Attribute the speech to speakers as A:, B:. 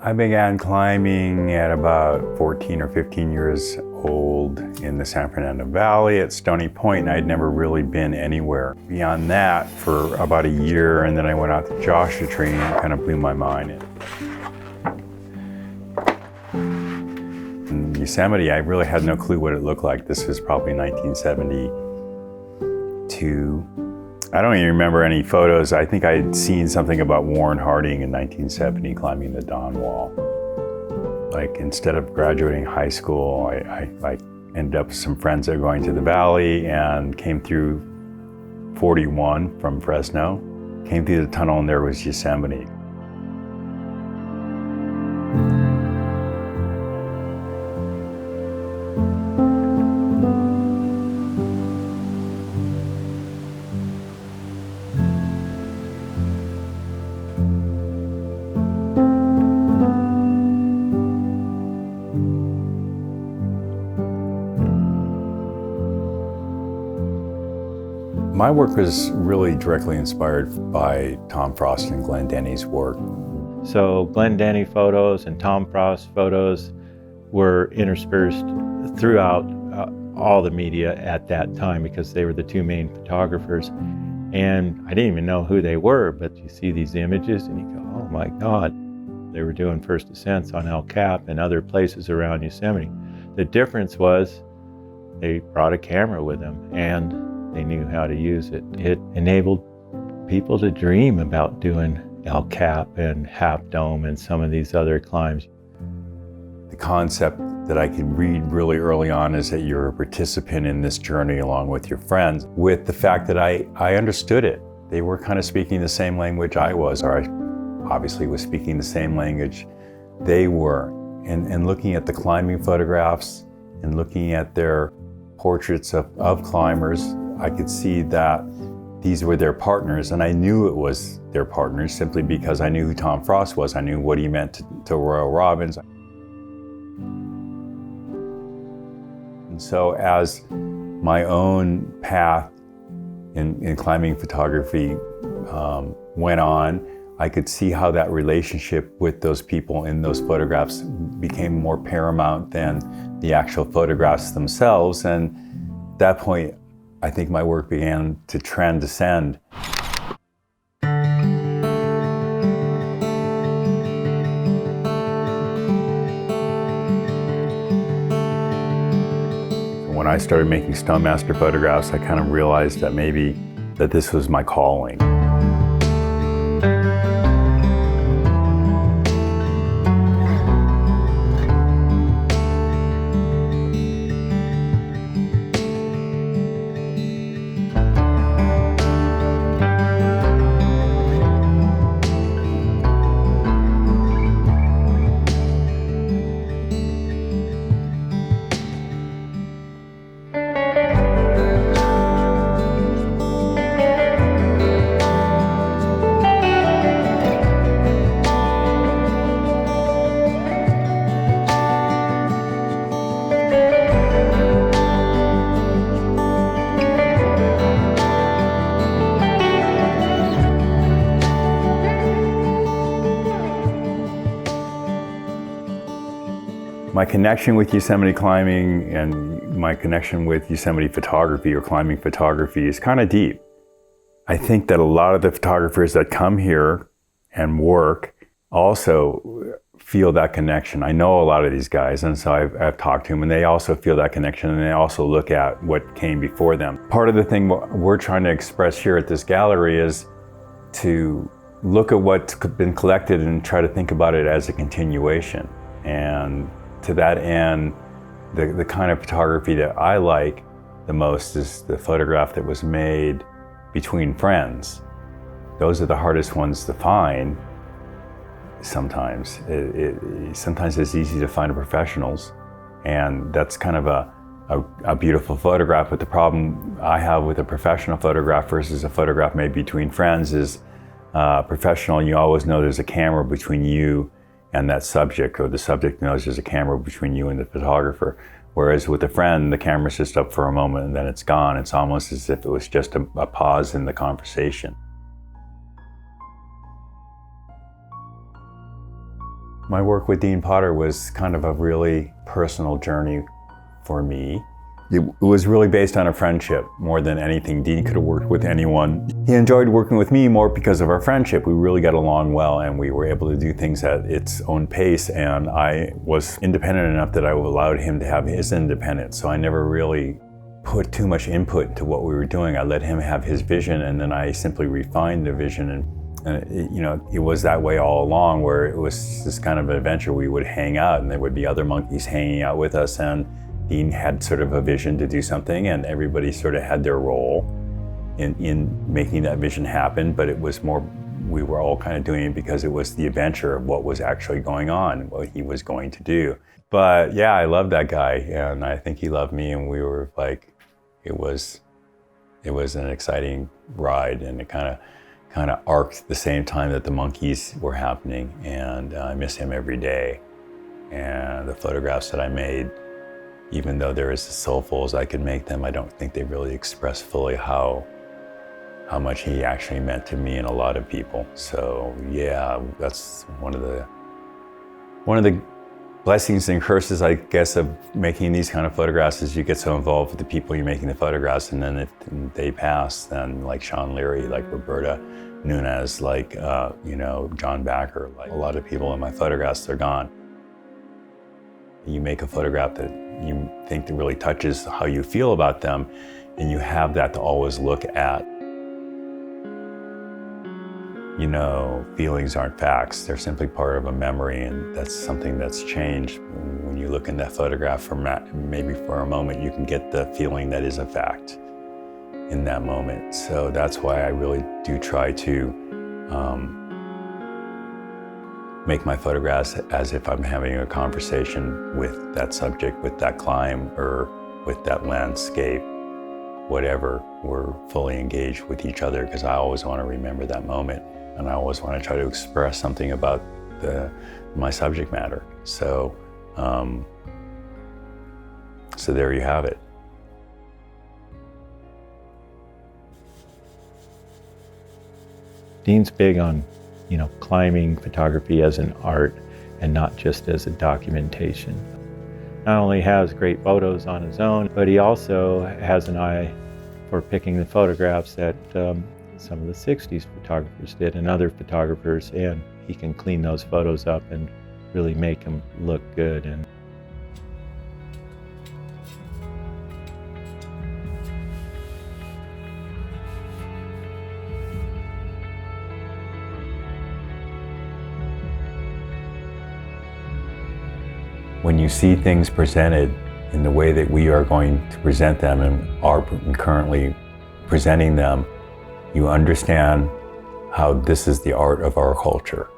A: I began climbing at about 14 or 15 years old in the San Fernando Valley at Stony Point, and I'd never really been anywhere beyond that for about a year, and then I went out to Joshua Tree and it kind of blew my mind. In Yosemite, I really had no clue what it looked like. This was probably 1972. I don't even remember any photos. I think I'd seen something about Warren Harding in 1970 climbing the Dawn Wall. Like, instead of graduating high school, I ended up with some friends that were going to the valley and came through 41 from Fresno, came through the tunnel, and there was Yosemite. My work was really directly inspired by Tom Frost and Glenn Denny's work.
B: So Glenn Denny photos and Tom Frost photos were interspersed throughout all the media at that time because they were the two main photographers. And I didn't even know who they were, but you see these images and you go, oh my God. They were doing first ascents on El Cap and other places around Yosemite. The difference was they brought a camera with them and they knew how to use it. It enabled people to dream about doing El Cap and Half Dome and some of these other climbs.
A: The concept that I could read really early on is that you're a participant in this journey along with your friends, with the fact that I understood it. They were kind of speaking the same language I was, or I obviously was speaking the same language they were. And looking at the climbing photographs and looking at their portraits of climbers, I could see that these were their partners, and I knew it was their partners simply because I knew who Tom Frost was. I knew what he meant to Royal Robbins. And so as my own path in climbing photography went on, I could see how that relationship with those people in those photographs became more paramount than the actual photographs themselves. And at that point, I think my work began to transcend. When I started making Stone Master photographs, I kind of realized that maybe that this was my calling. My connection with Yosemite climbing and my connection with Yosemite photography or climbing photography is kind of deep. I think that a lot of the photographers that come here and work also feel that connection. I know a lot of these guys, and so I've talked to them, and they also feel that connection, and they also look at what came before them. Part of the thing we're trying to express here at this gallery is to look at what's been collected and try to think about it as a continuation. And to that end, the kind of photography that I like the most is the photograph that was made between friends. Those are the hardest ones to find sometimes. Sometimes it's easy to find professionals, and that's kind of a beautiful photograph. But the problem I have with a professional photograph versus a photograph made between friends is professional, you always know there's a camera between you and that subject, or the subject knows there's a camera between you and the photographer. Whereas with a friend, the camera's just up for a moment and then it's gone. It's almost as if it was just a pause in the conversation. My work with Dean Potter was kind of a really personal journey for me. It was really based on a friendship more than anything. Dean could have worked with anyone. He enjoyed working with me more because of our friendship. We really got along well and we were able to do things at its own pace, and I was independent enough that I allowed him to have his independence. So I never really put too much input into what we were doing. I let him have his vision and then I simply refined the vision, and it was that way all along, where it was this kind of an adventure. We would hang out and there would be other monkeys hanging out with us, and Dean had sort of a vision to do something and everybody sort of had their role in making that vision happen, but it was more, we were all kind of doing it because it was the adventure of what was actually going on, what he was going to do. But yeah, I loved that guy and I think he loved me, and we were like, it was an exciting ride, and it kind of arced the same time that the monkeys were happening, and I miss him every day. And the photographs that I made, even though they're as soulful as I could make them, I don't think they really express fully how much he actually meant to me and a lot of people. So yeah, that's one of the blessings and curses, I guess, of making these kind of photographs, is you get so involved with the people you're making the photographs, and then if they pass, then like Sean Leary, like Roberta Nunez, like John Backer, like a lot of people in my photographs, they're gone. You make a photograph that you think that really touches how you feel about them, and you have that to always look at. Feelings aren't facts. They're simply part of a memory, and that's something that's changed. When you look in that photograph maybe for a moment, you can get the feeling that is a fact in that moment. So that's why I really do try to make my photographs as if I'm having a conversation with that subject, with that climb, or with that landscape, whatever. We're fully engaged with each other because I always want to remember that moment, and I always want to try to express something about my subject matter. So, so there you have it.
B: Dean's big on, climbing photography as an art and not just as a documentation. Not only has great photos on his own, but he also has an eye for picking the photographs that some of the 60s photographers did and other photographers, and he can clean those photos up and really make them look good. And
A: when you see things presented in the way that we are going to present them and are currently presenting them, you understand how this is the art of our culture.